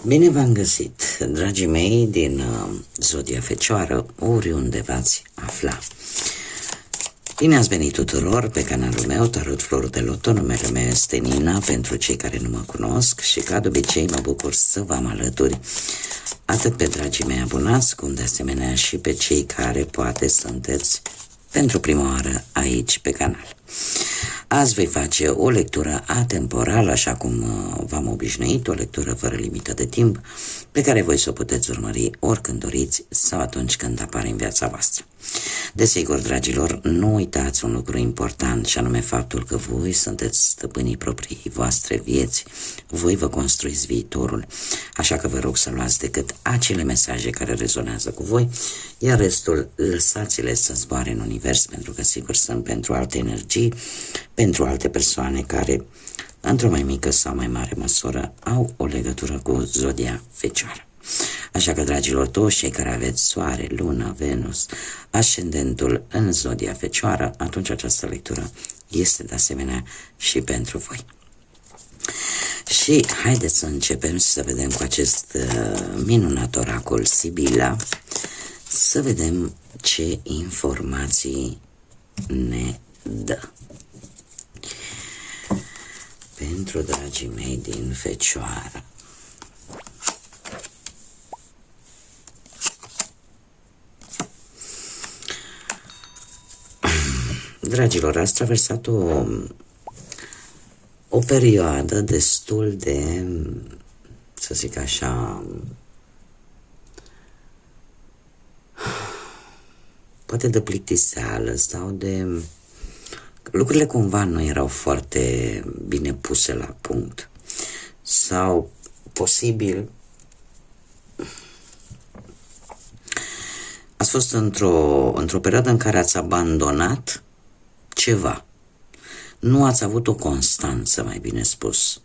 Bine v-am găsit, dragii mei din Zodia Fecioară, oriunde v-ați afla. Bine ați venit tuturor pe canalul meu, Tarot Flor de Loto. Numele meu este Nina, pentru cei care nu mă cunosc, și ca de obicei mă bucur să vă am alături atât pe dragii mei abonați, cum de asemenea și pe cei care poate sunteți pentru prima oară aici pe canal. Azi voi face o lectură atemporală, așa cum v-am obișnuit, o lectură fără limită de timp, pe care voi să o puteți urmări oricând doriți sau atunci când apare în viața voastră. Desigur, dragilor, nu uitați un lucru important, și anume faptul că voi sunteți stăpânii proprii voastre vieți, voi vă construiți viitorul, așa că vă rog să luați decât acele mesaje care rezonează cu voi, iar restul lăsați-le să zboare în univers, pentru că sigur sunt pentru alte energii, pentru alte persoane care, într-o mai mică sau mai mare măsură, au o legătură cu Zodia Fecioară. Așa că, dragilor, toți cei care aveți Soare, Luna, Venus, ascendentul în Zodia Fecioară, atunci această lectură este de asemenea și pentru voi. Și haideți să începem și să vedem cu acest minunat oracol Sibila, să vedem ce informații ne dă. Pentru dragii mei din Fecioară. Dragilor, ați traversat o perioadă destul de, să zic așa, poate de plictiseală sau de... Lucrurile cumva nu erau foarte bine puse la punct. Sau, posibil, ați fost într-o perioadă în care ați abandonat ceva. Nu ați avut o constanță, mai bine spus.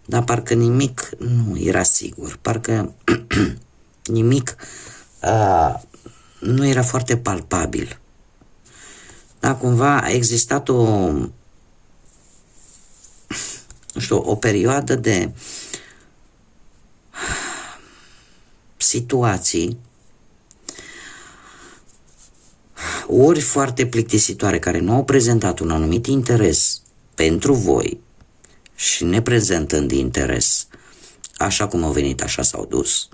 Dar parcă nimic nu era sigur. Parcă nimic nu era foarte palpabil. Dar cumva a existat o perioadă de situații ori foarte plictisitoare, care nu au prezentat un anumit interes pentru voi și neprezentând interes, așa cum au venit, așa s-au dus.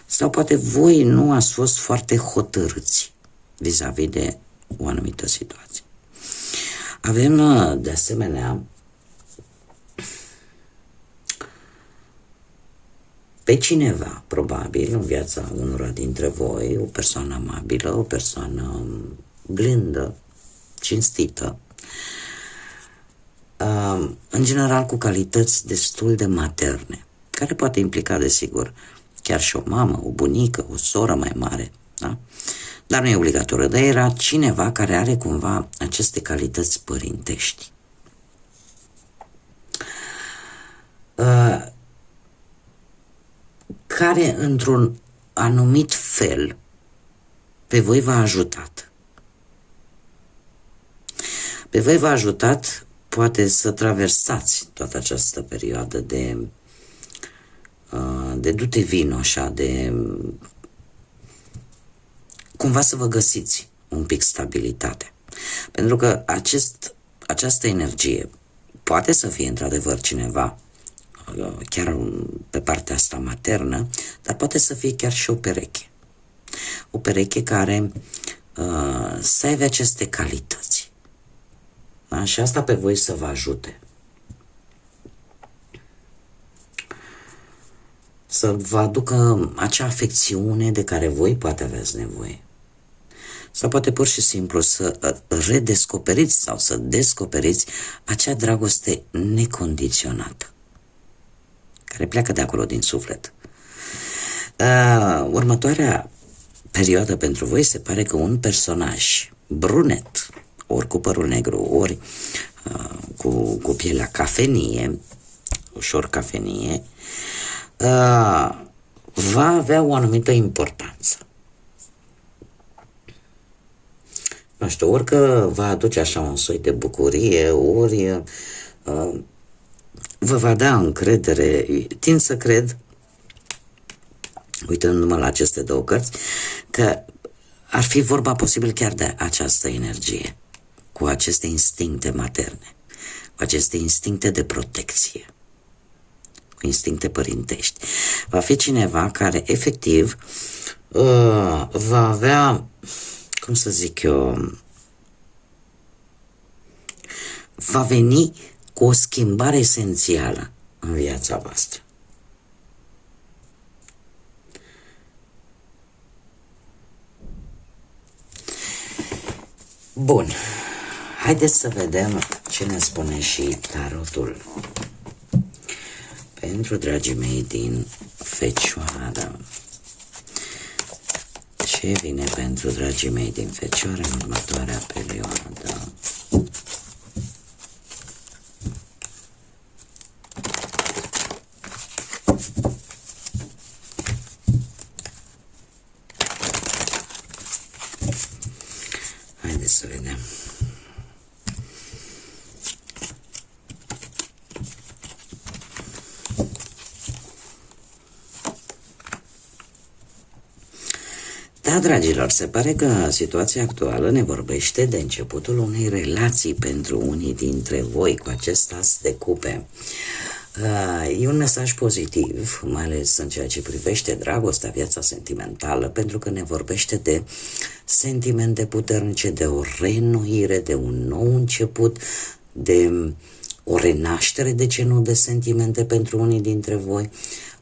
Sau poate voi nu ați fost foarte hotărâți vis-a-vis de o anumită situație. Avem, de asemenea, pe cineva, probabil, în viața unora dintre voi, o persoană amabilă, o persoană blândă, cinstită, în general cu calități destul de materne, care poate implica, desigur, chiar și o mamă, o bunică, o soră mai mare, da? Dar nu e obligatoriu, dar era cineva care are cumva aceste calități părintești. Care, într-un anumit fel, pe voi v-a ajutat. Pe voi v-a ajutat, poate, să traversați toată această perioadă de du-te vino, așa, de cumva să vă găsiți un pic stabilitate. Pentru că această energie poate să fie într-adevăr cineva, chiar pe partea asta maternă, dar poate să fie chiar și o pereche. O pereche care să aibă aceste calități. Da? Și asta pe voi să vă ajute. Să vă aducă acea afecțiune de care voi poate aveți nevoie. Sau poate pur și simplu să redescoperiți sau să descoperiți acea dragoste necondiționată, care pleacă de acolo din suflet. Următoarea perioadă pentru voi se pare că un personaj brunet, ori cu părul negru, ori cu pielea cafenie, ușor cafenie, va avea o anumită importanță. Nu știu, ori că va aduce așa un soi de bucurie, ori vă va da încredere. Tind să cred, uitându-mă la aceste două cărți, că ar fi vorba posibil chiar de această energie, cu aceste instincte materne, cu aceste instincte de protecție, cu instincte părintești. Va fi cineva care efectiv va avea, cum să zic eu, va veni cu o schimbare esențială în viața voastră. Bun, haideți să vedem ce ne spune și tarotul pentru dragii mei din Fecioară. Ce vine pentru dragii mei din Fecioară în următoarea perioadă? Haideți să vedem. Da, dragilor, se pare că situația actuală ne vorbește de începutul unei relații pentru unii dintre voi cu acest as de cupe. E un mesaj pozitiv, mai ales în ceea ce privește dragostea, viața sentimentală, pentru că ne vorbește de sentimente puternice, de o reînnoire, de un nou început, de o renaștere, de ce nu, de sentimente pentru unii dintre voi.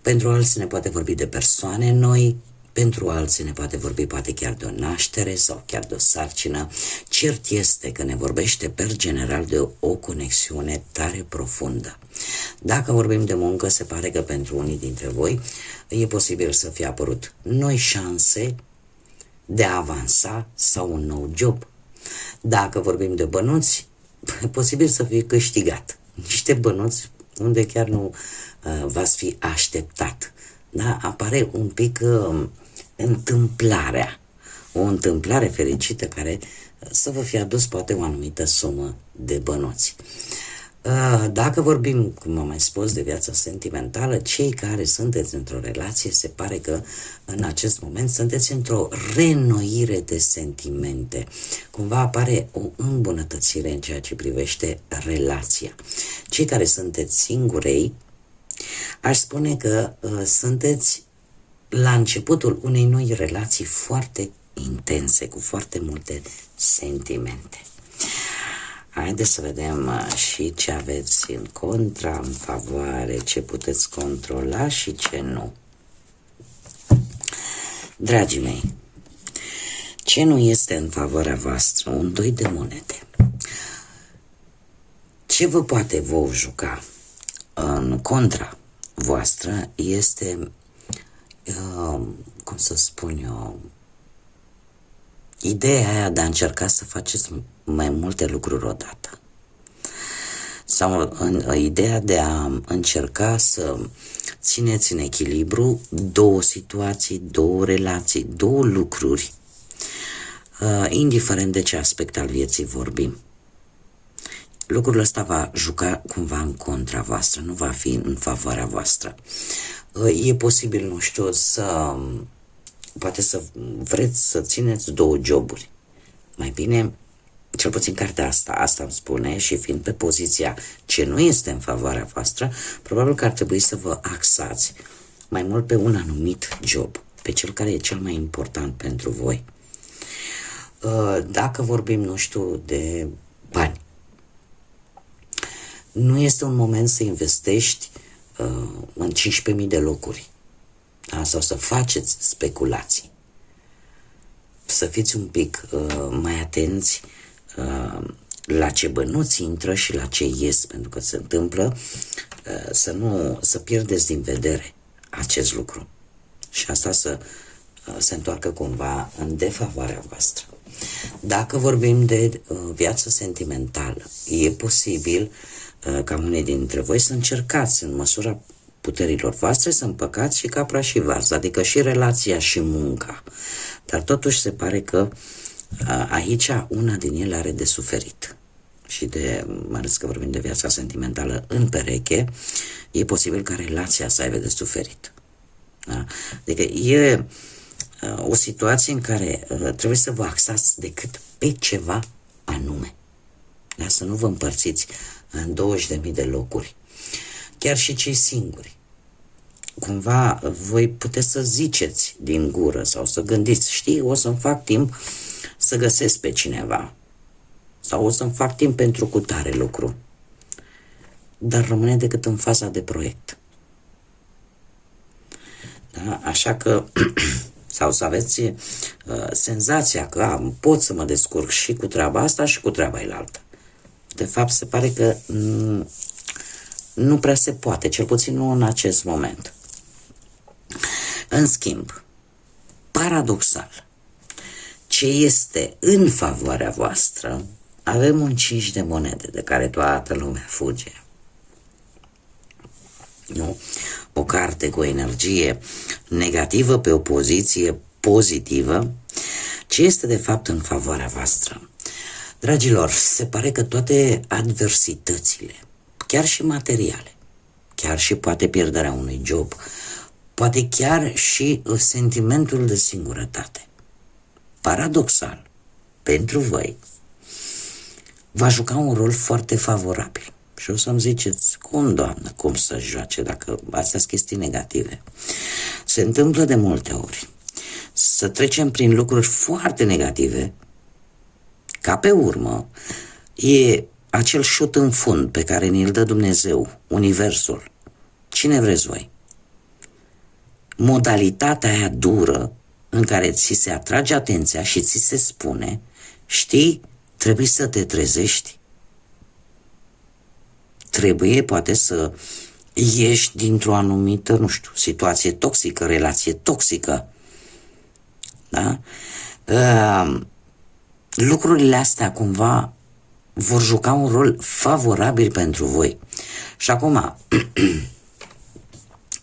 Pentru alții ne poate vorbi de persoane noi, pentru alții ne poate vorbi poate chiar de o naștere sau chiar de o sarcină. Cert este că ne vorbește per general de o conexiune tare profundă. Dacă vorbim de muncă, se pare că pentru unii dintre voi e posibil să fie apărut noi șanse de a avansa sau un nou job. Dacă vorbim de bănuți, e posibil să fie câștigat niște bănuți unde chiar nu v-ați fi așteptat. Da? Apare un pic întâmplarea, o întâmplare fericită care să vă fie adus poate o anumită sumă de bănuți. Dacă vorbim, cum am mai spus, de viața sentimentală, cei care sunteți într-o relație, se pare că în acest moment sunteți într-o reînnoire de sentimente. Cumva apare o îmbunătățire în ceea ce privește relația. Cei care sunteți singurei, aș spune că sunteți la începutul unei noi relații foarte intense, cu foarte multe sentimente. Haideți să vedem și ce aveți în contra, în favoare, ce puteți controla și ce nu. Dragii mei, ce nu este în favoarea voastră? Un doi de monede. Ce vă poate vouă juca în contra voastră este, cum să spun eu, ideea aia de a încerca să faceți mai multe lucruri odată. Sau ideea de a încerca să țineți în echilibru două situații, două relații, două lucruri, indiferent de ce aspect al vieții vorbim. Lucrul ăsta va juca cumva în contra voastră, nu va fi în favoarea voastră. E posibil, nu știu, poate să vreți să țineți două joburi. Mai bine, cel puțin cartea asta îmi spune, și fiind pe poziția ce nu este în favoarea voastră, probabil că ar trebui să vă axați mai mult pe un anumit job, pe cel care e cel mai important pentru voi. Dacă vorbim, nu știu, de bani, nu este un moment să investești în 15.000 de locuri, da? Sau să faceți speculații. Să fiți un pic mai atenți la ce bănuți intră și la ce ies, pentru că se întâmplă să pierdeți din vedere acest lucru și asta să se întoarcă cumva în defavoarea voastră. Dacă vorbim de viață sentimentală, e posibil ca unii dintre voi să încercați în măsura puterilor voastre să împăcați și capra și varză, adică și relația și munca. Dar totuși se pare că aici una din ele are de suferit. și mai ales că vorbim de viața sentimentală în pereche, e posibil ca relația să aibă de suferit. Da? Adică e o situație în care trebuie să vă axați decât pe ceva anume. Da? Să nu vă împărțiți în 20.000 de locuri. Chiar și cei singuri. Cumva voi puteți să ziceți din gură sau să gândiți, știi, o să-mi fac timp să găsesc pe cineva sau o să-mi fac timp pentru cutare lucru. Dar rămâne decât în faza de proiect. Da? Așa că sau să aveți senzația că pot să mă descurc și cu treaba asta și cu treaba elaltă. De fapt, se pare că nu prea se poate, cel puțin nu în acest moment. În schimb, paradoxal, ce este în favoarea voastră, avem un 5 de monede de care toată lumea fuge. Nu? O carte cu o energie negativă pe o poziție pozitivă, ce este de fapt în favoarea voastră. Dragilor, se pare că toate adversitățile, chiar și materiale, chiar și poate pierderea unui job, poate chiar și sentimentul de singurătate, paradoxal, pentru voi, va juca un rol foarte favorabil. Și o să-mi ziceți, cum, Doamnă, cum să joace dacă astea sunt chestii negative? Se întâmplă de multe ori să trecem prin lucruri foarte negative, ca pe urmă e acel șut în fund pe care ni-l dă Dumnezeu, Universul. Cine vreți voi? Modalitatea aia dură în care ți se atrage atenția și ți se spune, știi, trebuie să te trezești. Trebuie, poate, să ieși dintr-o anumită, nu știu, situație toxică, relație toxică. Da? Lucrurile astea, cumva, vor juca un rol favorabil pentru voi. Și acum,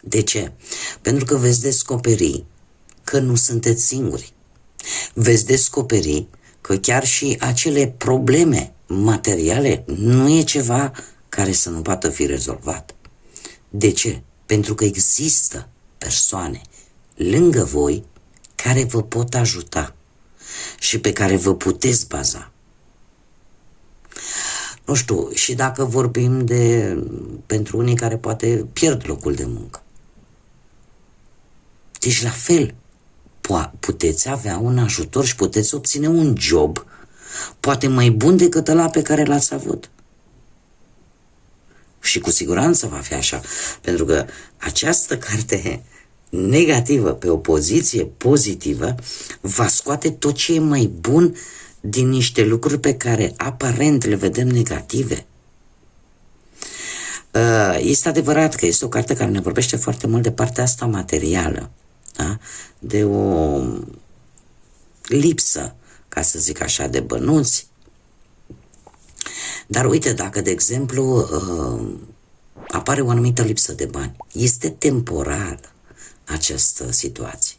de ce? Pentru că veți descoperi că nu sunteți singuri. Veți descoperi că chiar și acele probleme materiale nu e ceva care să nu poată fi rezolvat. De ce? Pentru că există persoane lângă voi care vă pot ajuta și pe care vă puteți baza. Nu știu, și dacă vorbim pentru unii care poate pierd locul de muncă. Deci la fel, puteți avea un ajutor și puteți obține un job poate mai bun decât ăla pe care l-ați avut. Și cu siguranță va fi așa, pentru că această carte negativă pe o poziție pozitivă va scoate tot ce e mai bun din niște lucruri pe care aparent le vedem negative. Este adevărat că este o carte care ne vorbește foarte mult de partea asta materială, da? De o lipsă, ca să zic așa, de bănuți. Dar uite, dacă, de exemplu, apare o anumită lipsă de bani, este temporară această situație.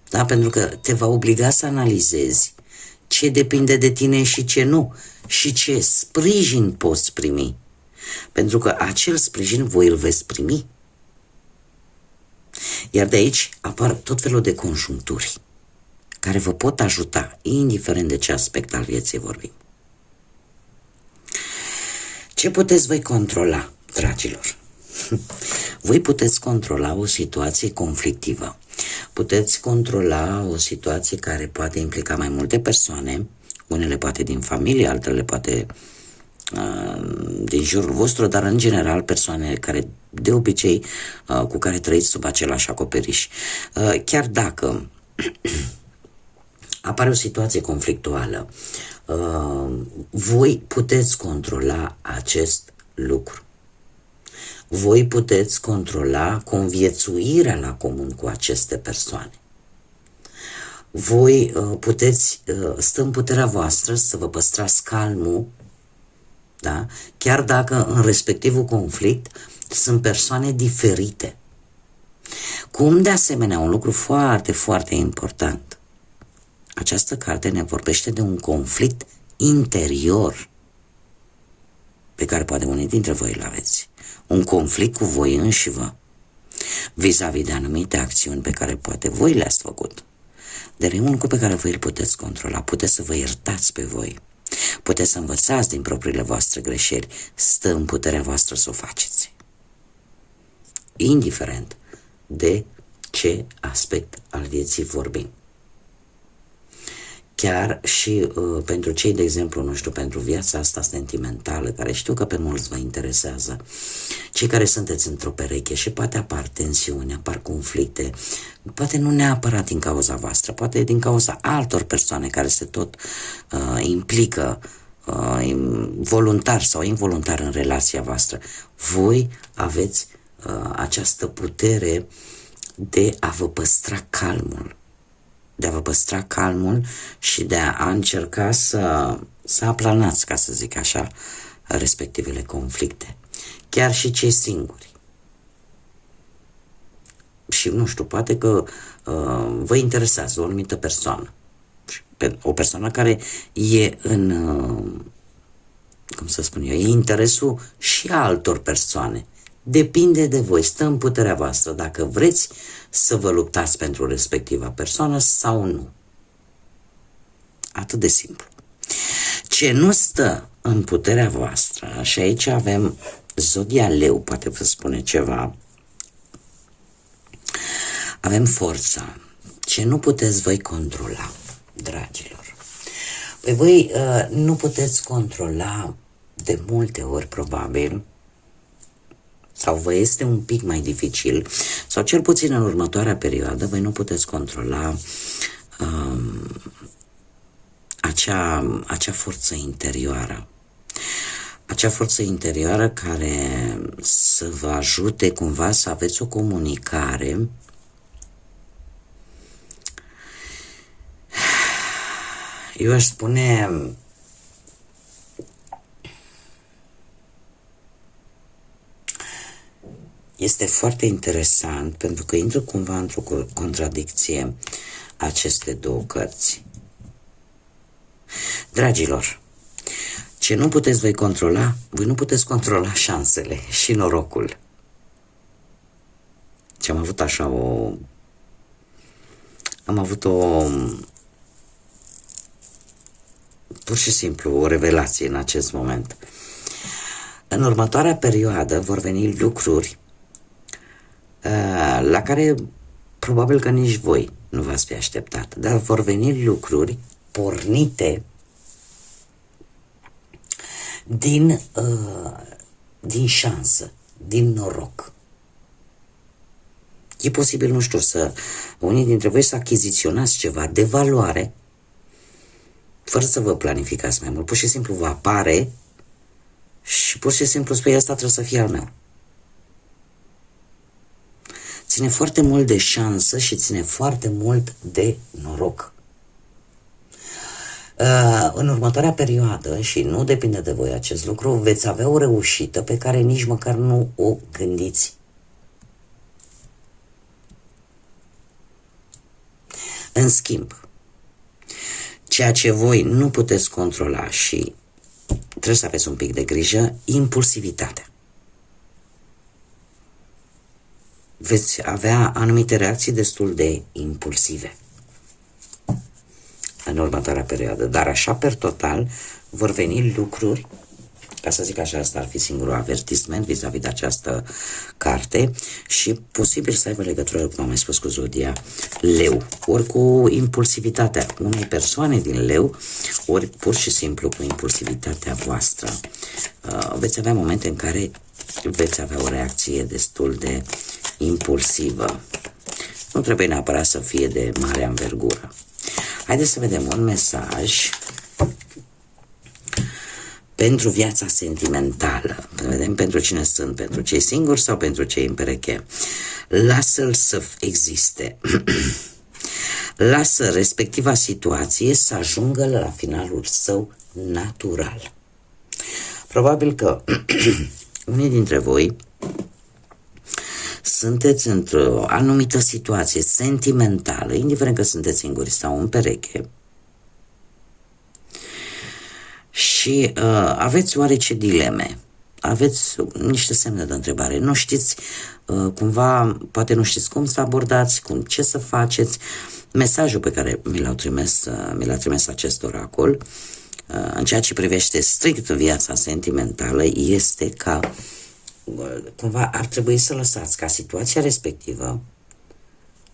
Da? Pentru că te va obliga să analizezi ce depinde de tine și ce nu, și ce sprijin poți primi. Pentru că acel sprijin voi îl veți primi. Iar de aici apar tot felul de conjuncturi care vă pot ajuta, indiferent de ce aspect al vieții vorbim. Ce puteți voi controla, dragilor? Voi puteți controla o situație conflictivă. Puteți controla o situație care poate implica mai multe persoane, unele poate din familie, altele poate din jurul vostru, dar în general persoane care de obicei cu care trăiți sub același acoperiș. Chiar dacă apare o situație conflictuală, voi puteți controla acest lucru. Voi puteți controla conviețuirea la comun cu aceste persoane. Voi puteți, stă în puterea voastră să vă păstrați calmul, da? Chiar dacă în respectivul conflict sunt persoane diferite. Cum, de asemenea, un lucru foarte, foarte important, această carte ne vorbește de un conflict interior. pe care poate unii dintre voi îl aveți, un conflict cu voi înșivă, vis-a-vis de anumite acțiuni pe care poate voi le-ați făcut. Dar e un lucru pe care voi îl puteți controla, puteți să vă iertați pe voi, puteți să învățați din propriile voastre greșeli, stă în puterea voastră să o faceți. Indiferent de ce aspect al vieții vorbim. Chiar și pentru cei, de exemplu, nu știu, pentru viața asta sentimentală, care știu că pe mulți vă interesează, cei care sunteți într-o pereche și poate apar tensiuni, apar conflicte, poate nu neapărat din cauza voastră, poate din cauza altor persoane care se tot implică voluntar sau involuntar în relația voastră. Voi aveți această putere de a vă păstra calmul, și de a încerca să aplanați, ca să zic așa, respectivele conflicte. Chiar și cei singuri. Și nu știu, poate că vă interesează o anumită persoană. O persoană care e în, cum să spun eu, e interesul și altor persoane. Depinde de voi, stă în puterea voastră dacă vreți să vă luptați pentru respectiva persoană sau nu. Atât de simplu. Ce nu stă în puterea voastră, și aici avem zodia Leu, poate vă spune ceva, avem forța. Ce nu puteți voi controla, dragilor? Păi voi nu puteți controla de multe ori, probabil, sau vă este un pic mai dificil, sau cel puțin în următoarea perioadă, voi nu puteți controla acea forță interioară. Acea forță interioară care să vă ajute cumva să aveți o comunicare eu aș spune este foarte interesant pentru că intră cumva într-o contradicție aceste două cărți. Dragilor, ce nu puteți voi controla, voi nu puteți controla șansele și norocul. Și am avut așa pur și simplu o revelație în acest moment. În următoarea perioadă vor veni lucruri la care probabil că nici voi nu v-ați fi așteptat, dar vor veni lucruri pornite din șansă, din noroc. E posibil, nu știu, unii dintre voi să achiziționați ceva de valoare fără să vă planificați mai mult. Pur și simplu vă apare și pur și simplu spui, asta trebuie să fie al meu. Ține foarte mult de șansă și ține foarte mult de noroc. În următoarea perioadă, și nu depinde de voi acest lucru, veți avea o reușită pe care nici măcar nu o gândiți. În schimb, ceea ce voi nu puteți controla și trebuie să aveți un pic de grijă, impulsivitatea. Veți avea anumite reacții destul de impulsive în următoarea perioadă, dar așa per total vor veni lucruri, ca să zic așa, asta ar fi singurul avertisment vis-a-vis de această carte și posibil să aibă legătură, cum am mai spus, cu zodia Leu, ori cu impulsivitatea unei persoane din Leu, ori pur și simplu cu impulsivitatea voastră. Veți avea momente în care veți avea o reacție destul de impulsivă. Nu trebuie neapărat să fie de mare anvergură. Haideți să vedem un mesaj pentru viața sentimentală. Vedem pentru cine sunt, pentru cei singuri sau pentru cei în pereche. Lasă-l să existe. Lasă respectiva situație să ajungă la finalul său natural. Probabil că unii dintre voi sunteți într-o anumită situație sentimentală, indiferent că sunteți singuri sau în pereche, și aveți oarece dileme. aveți niște semne de întrebare. Nu știți cumva, poate nu știți cum să abordați, ce să faceți. Mesajul pe care mi l-a trimis acest oracol, în ceea ce privește strict viața sentimentală, este că cumva ar trebui să lăsați ca situația respectivă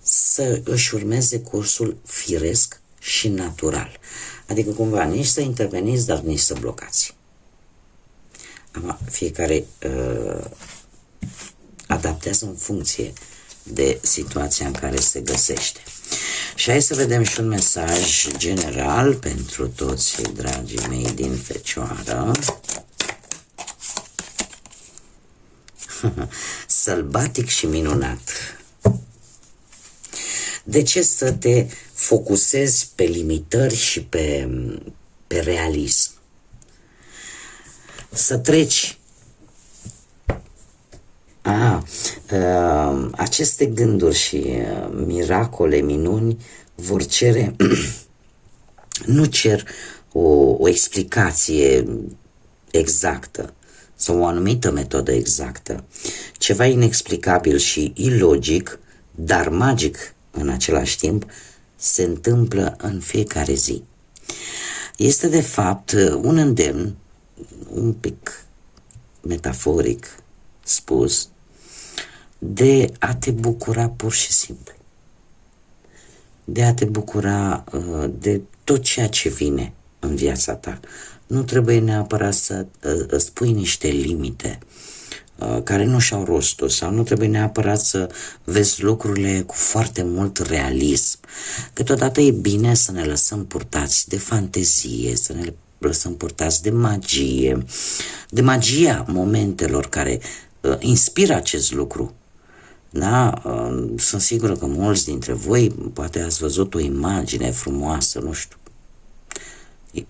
să își urmeze cursul firesc și natural. Adică cumva nici să interveniți, dar nici să blocați. Fiecare adaptează în funcție de situația în care se găsește. Și hai să vedem și un mesaj general pentru toți dragii mei din Fecioară. Sălbatic și minunat. De ce să te focusezi pe limitări și pe realism? Să treci aceste gânduri și miracole, minuni vor cere nu cer o explicație exactă sau o anumită metodă exactă. Ceva inexplicabil și ilogic, dar magic în același timp, se întâmplă în fiecare zi. Este de fapt un îndemn, un pic metaforic spus, de a te bucura pur și simplu. De a te bucura de tot ceea ce vine în viața ta. Nu trebuie neapărat să îți pui niște limite care nu și-au rostul, sau nu trebuie neapărat să vezi lucrurile cu foarte mult realism. Câteodată e bine să ne lăsăm purtați de fantezie, să ne lăsăm purtați de magie, de magia momentelor care inspiră acest lucru. Da? Sunt sigură că mulți dintre voi poate ați văzut o imagine frumoasă, nu știu. E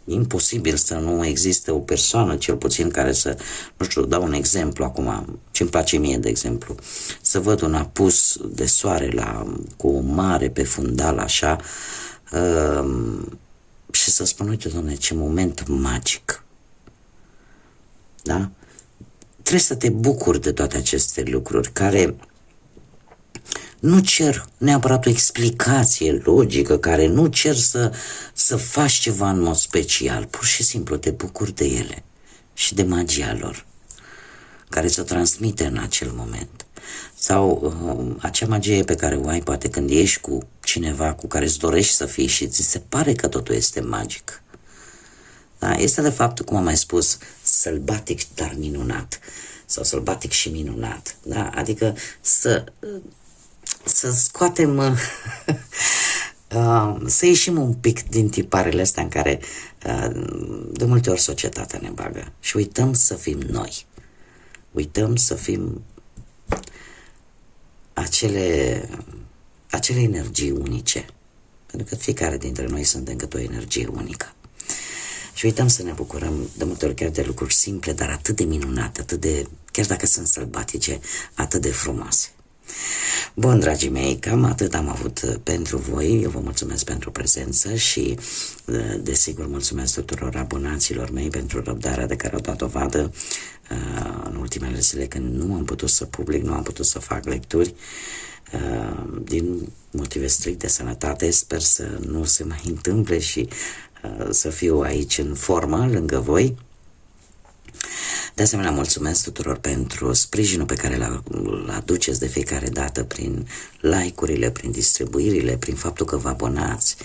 imposibil să nu existe o persoană, cel puțin, care să, nu știu, dau un exemplu acum, ce-mi place mie, de exemplu, să văd un apus de soare cu o mare pe fundal, așa, și să spun, uite, Doamne, ce moment magic. Da? Trebuie să te bucuri de toate aceste lucruri care nu cer neapărat o explicație logică, care nu cer să faci ceva în mod special, pur și simplu te bucuri de ele și de magia lor, care ți-o transmite în acel moment. Sau acea magie pe care o ai poate când ești cu cineva cu care îți dorești să fii și ți se pare că totul este magic. Da? Este de fapt, cum am mai spus, sălbatic dar minunat, sau sălbatic și minunat. Da? Adică să scoatem, să ieșim un pic din tiparele astea în care de multe ori societatea ne bagă și uităm să fim noi. Uităm să fim acele energii unice. Pentru că fiecare dintre noi suntem cât o energie unică. Și uităm să ne bucurăm de multe ori chiar de lucruri simple, dar atât de minunate, chiar dacă sunt sălbatice, atât de frumoase. Bun, dragii mei, cam atât am avut pentru voi. Eu vă mulțumesc pentru prezență și, desigur, mulțumesc tuturor abonaților mei pentru răbdarea de care au dat dovadă în ultimele zile, când nu am putut să public, nu am putut să fac lecturi din motive strict de sănătate. Sper să nu se mai întâmple și să fiu aici în formă lângă voi. De asemenea, mulțumesc tuturor pentru sprijinul pe care îl aduceți de fiecare dată prin like-urile, prin distribuirile, prin faptul că vă abonați,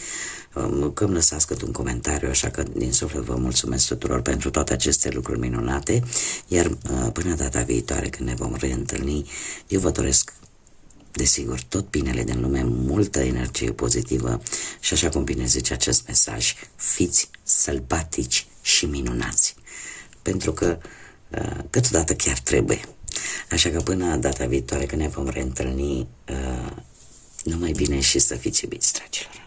că îmi lăsați cât un comentariu, așa că din suflet vă mulțumesc tuturor pentru toate aceste lucruri minunate, iar până data viitoare când ne vom reîntâlni, eu vă doresc, desigur, tot binele din lume, multă energie pozitivă și, așa cum bine zice acest mesaj, fiți sălbatici și minunați. Pentru că câteodată chiar trebuie. Așa că până data viitoare când ne vom reîntâlni, numai bine și să fiți iubiți, dragilor.